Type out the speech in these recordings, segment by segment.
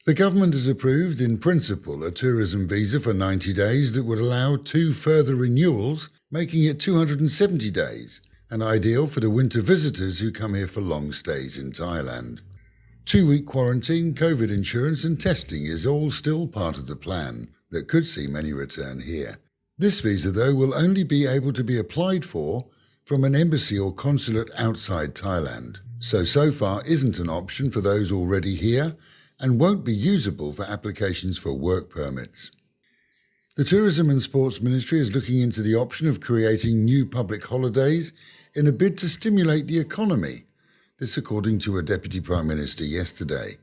The government has approved in principle a tourism visa for 90 days that would allow 2 further renewals, making it 270 days, and ideal for the winter visitors who come here for long stays in Thailand. 2-week quarantine, COVID insurance and testing is all still part of the plan that could see many return here. This visa, though, will only be able to be applied for from an embassy or consulate outside Thailand, so far isn't an option for those already here and won't be usable for applications for work permits. The Tourism and Sports Ministry is looking into the option of creating new public holidays in a bid to stimulate the economy, this according to a Deputy Prime Minister yesterday.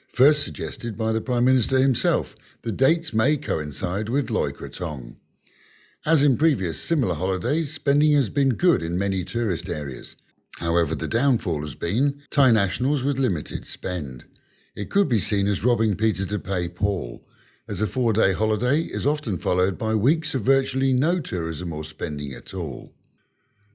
First suggested by the Prime Minister himself, the dates may coincide with Loi Krathong. As in previous similar holidays, spending has been good in many tourist areas. However, the downfall has been Thai nationals with limited spend. It could be seen as robbing Peter to pay Paul, as a 4-day holiday is often followed by weeks of virtually no tourism or spending at all.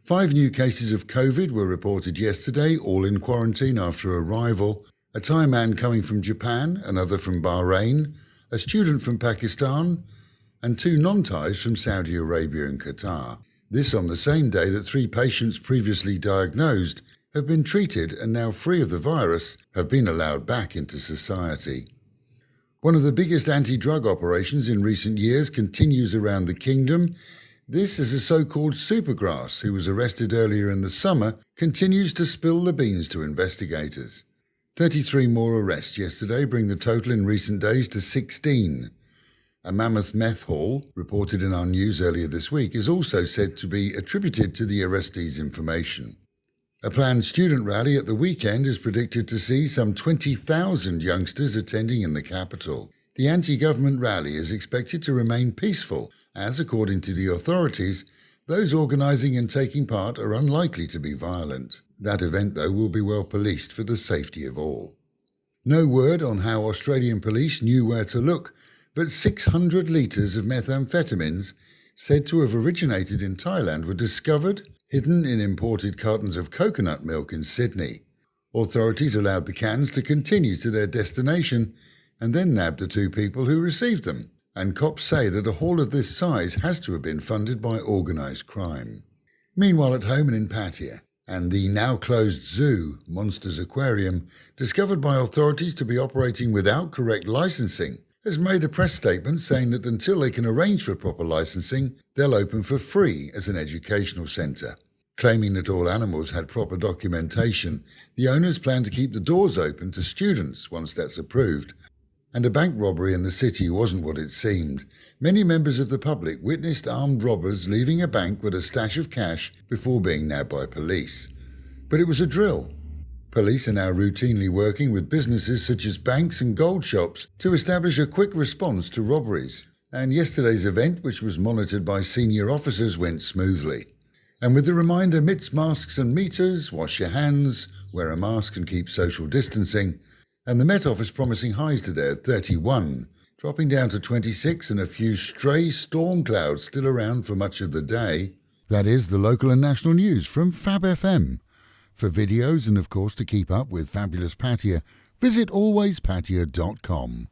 5 new cases of COVID were reported yesterday, all in quarantine after arrival. A Thai man coming from Japan, another from Bahrain, a student from Pakistan, and 2 non-Thais from Saudi Arabia and Qatar. This on the same day that 3 patients previously diagnosed have been treated and now free of the virus have been allowed back into society. One of the biggest anti-drug operations in recent years continues around the kingdom. This is a so-called supergrass who was arrested earlier in the summer, continues to spill the beans to investigators. 33 more arrests yesterday bring the total in recent days to 16. A mammoth meth haul, reported in our news earlier this week, is also said to be attributed to the arrestees' information. A planned student rally at the weekend is predicted to see some 20,000 youngsters attending in the capital. The anti-government rally is expected to remain peaceful, as, according to the authorities, those organising and taking part are unlikely to be violent. That event, though, will be well policed for the safety of all. No word on how Australian police knew where to look, but 600 litres of methamphetamines, said to have originated in Thailand, were discovered hidden in imported cartons of coconut milk in Sydney. Authorities allowed the cans to continue to their destination and then nabbed the 2 people who received them, and cops say that a haul of this size has to have been funded by organised crime. Meanwhile, at home and in Pattaya, and the now-closed zoo, Monsters Aquarium, discovered by authorities to be operating without correct licensing, has made a press statement saying that until they can arrange for proper licensing, they'll open for free as an educational centre. Claiming that all animals had proper documentation, the owners plan to keep the doors open to students once that's approved. And a bank robbery in the city wasn't what it seemed. Many members of the public witnessed armed robbers leaving a bank with a stash of cash before being nabbed by police. But it was a drill. Police are now routinely working with businesses such as banks and gold shops to establish a quick response to robberies. And yesterday's event, which was monitored by senior officers, went smoothly. And with the reminder, amidst masks and meters, wash your hands, wear a mask and keep social distancing, and the Met Office promising highs today at 31, dropping down to 26 and a few stray storm clouds still around for much of the day. That is the local and national news from Fab FM. For videos and, of course, to keep up with Fabulous Pattaya, visit alwayspattaya.com.